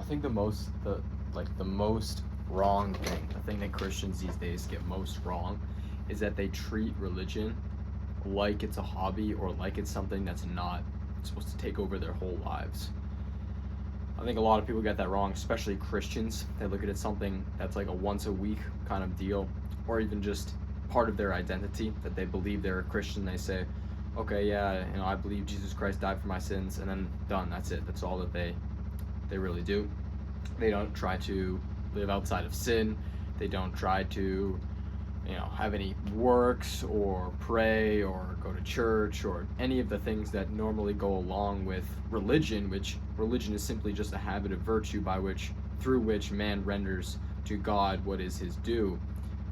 think the most wrong thing, the thing that Christians these days get most wrong, is that they treat religion like it's a hobby or like it's something that's not supposed to take over their whole lives. I think a lot of people get that wrong, especially Christians. They look at it something that's like a once a week kind of deal, or even just part of their identity, that they believe they're a Christian. They say, okay, yeah, I believe Jesus Christ died for my sins, and then done. That's it. That's all that they really do. They don't try to live outside of sin. They don't try to have any works or pray or go to church or any of the things that normally go along with religion, which religion is simply just a habit of virtue through which man renders to God what is his due.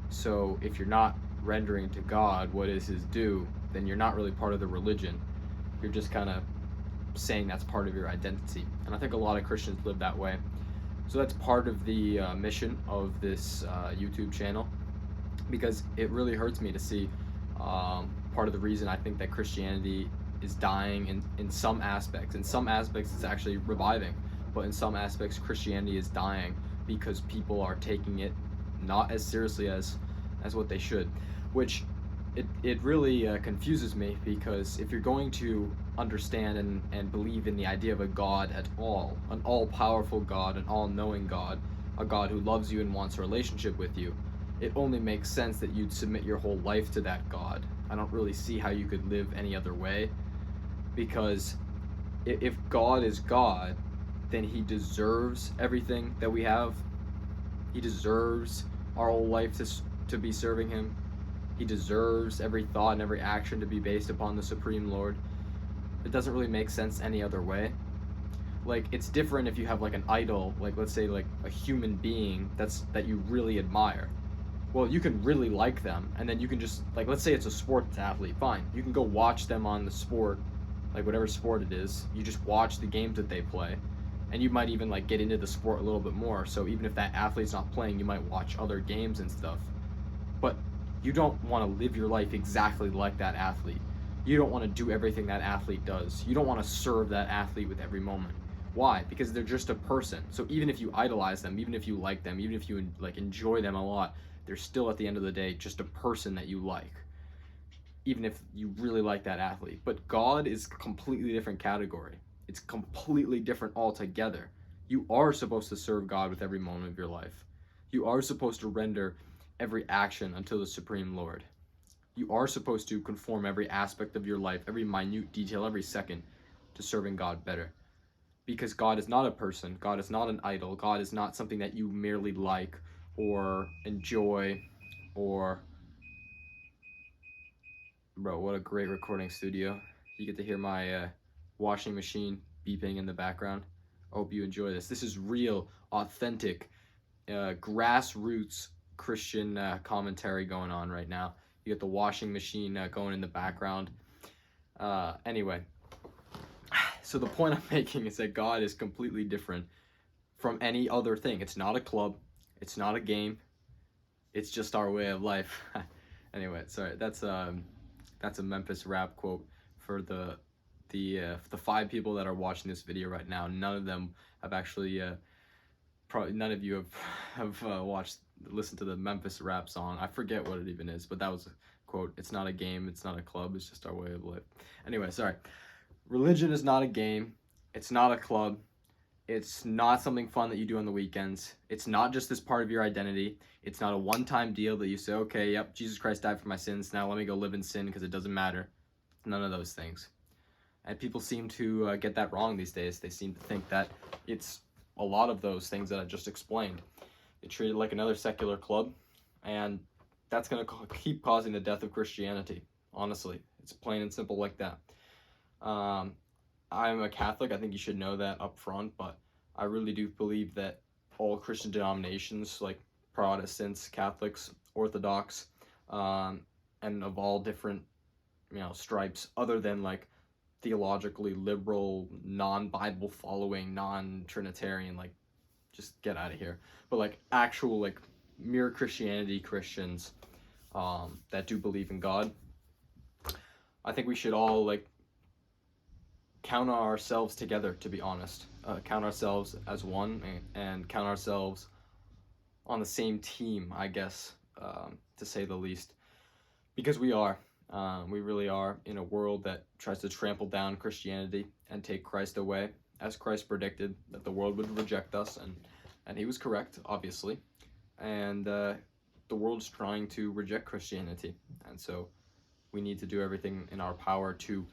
So if you're not rendering to God what is his due, then you're not really part of the religion. You're just kind of saying that's part of your identity. And I think a lot of Christians live that way. So that's part of the mission of this YouTube channel, because it really hurts me to see part of the reason I think that Christianity is dying in some aspects. In some aspects, it's actually reviving, but in some aspects, Christianity is dying because people are taking it not as seriously as what they should, which it really confuses me, because if you're going to understand and believe in the idea of a God at all, an all-powerful God, an all-knowing God, a God who loves you and wants a relationship with you, it only makes sense that you'd submit your whole life to that God. I don't really see how you could live any other way, because if God is God, then he deserves everything that we have. He deserves our whole life to be serving him. He deserves every thought and every action to be based upon the Supreme Lord. It doesn't really make sense any other way. Like, it's different if you have like an idol, like let's say like a human being that you really admire. Well, you can really like them, and then you can just, like, let's say it's a sports athlete, fine. You can go watch them on the sport, like whatever sport it is. You just watch the games that they play, and you might even like get into the sport a little bit more. So even if that athlete's not playing, you might watch other games and stuff. But you don't want to live your life exactly like that athlete. You don't want to do everything that athlete does. You don't want to serve that athlete with every moment. Why? Because they're just a person. So even if you idolize them, even if you like them, even if you like enjoy them a lot, they're still at the end of the day just a person that you like, even if you really like that athlete. But God is a completely different category. It's completely different altogether. You are supposed to serve God with every moment of your life. You are supposed to render every action unto the Supreme Lord. You are supposed to conform every aspect of your life, every minute detail, every second, to serving God better. Because God is not a person. God is not an idol. God is not something that you merely like or enjoy or... Bro, what a great recording studio. You get to hear my washing machine beeping in the background. I hope you enjoy this. This is real, authentic, grassroots Christian commentary going on right now. You get the washing machine going in the background. Anyway, so the point I'm making is that God is completely different from any other thing. It's not a club. It's not a game. It's just our way of life. Anyway, sorry. That's a Memphis Rap quote for the 5 people that are watching this video right now. None of them have actually probably none of you have listened to the Memphis Rap song. I forget what it even is, but that was a quote. It's not a game. It's not a club. It's just our way of life. Anyway, sorry. Religion is not a game. It's not a club. It's not something fun that you do on the weekends. It's not just this part of your identity. It's not a one-time deal that you say, okay, yep, Jesus Christ died for my sins. Now let me go live in sin because it doesn't matter. None of those things. And people seem to get that wrong these days. They seem to think that it's a lot of those things that I just explained. They treat it like another secular club, and that's going to keep causing the death of Christianity. Honestly, it's plain and simple like that. I'm a Catholic. I think you should know that up front, but I really do believe that all Christian denominations, like Protestants, Catholics, Orthodox, and of all different, stripes, other than like theologically liberal, non-Bible following, non-Trinitarian, like, just get out of here. But like actual, like, mere Christianity Christians that do believe in God, I think we should all like count ourselves together, to be honest. Count ourselves as one, and count ourselves on the same team, I guess, to say the least. Because we are. We really are in a world that tries to trample down Christianity and take Christ away, as Christ predicted that the world would reject us, and he was correct, obviously. And the world's trying to reject Christianity, and so we need to do everything in our power to,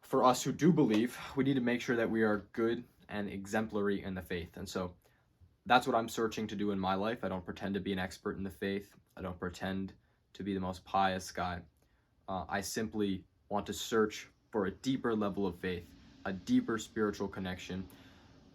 for us who do believe, we need to make sure that we are good and exemplary in the faith. And so that's what I'm searching to do in my life. I don't pretend to be an expert in the faith. I don't pretend to be the most pious guy. I simply want to search for a deeper level of faith, a deeper spiritual connection,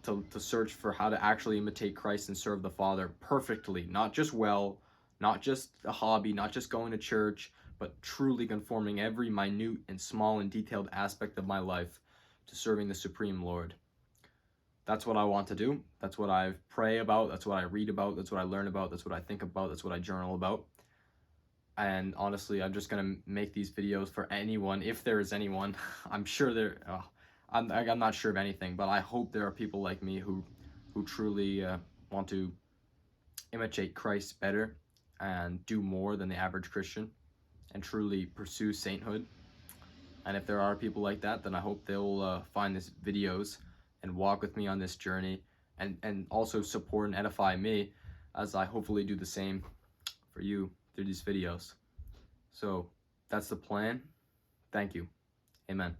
to search for how to actually imitate Christ and serve the Father perfectly, not just well, not just a hobby, not just going to church, but truly conforming every minute and small and detailed aspect of my life to serving the Supreme Lord. That's what I want to do. That's what I pray about. That's what I read about. That's what I learn about. That's what I think about. That's what I journal about. And honestly, I'm just gonna make these videos for anyone, if there is anyone. I'm sure there. I'm not sure of anything, but I hope there are people like me who truly want to imitate Christ better and do more than the average Christian, and truly pursue sainthood. And if there are people like that, then I hope they'll find these videos and walk with me on this journey, and also support and edify me as I hopefully do the same for you through these videos. So that's the plan. Thank you. Amen.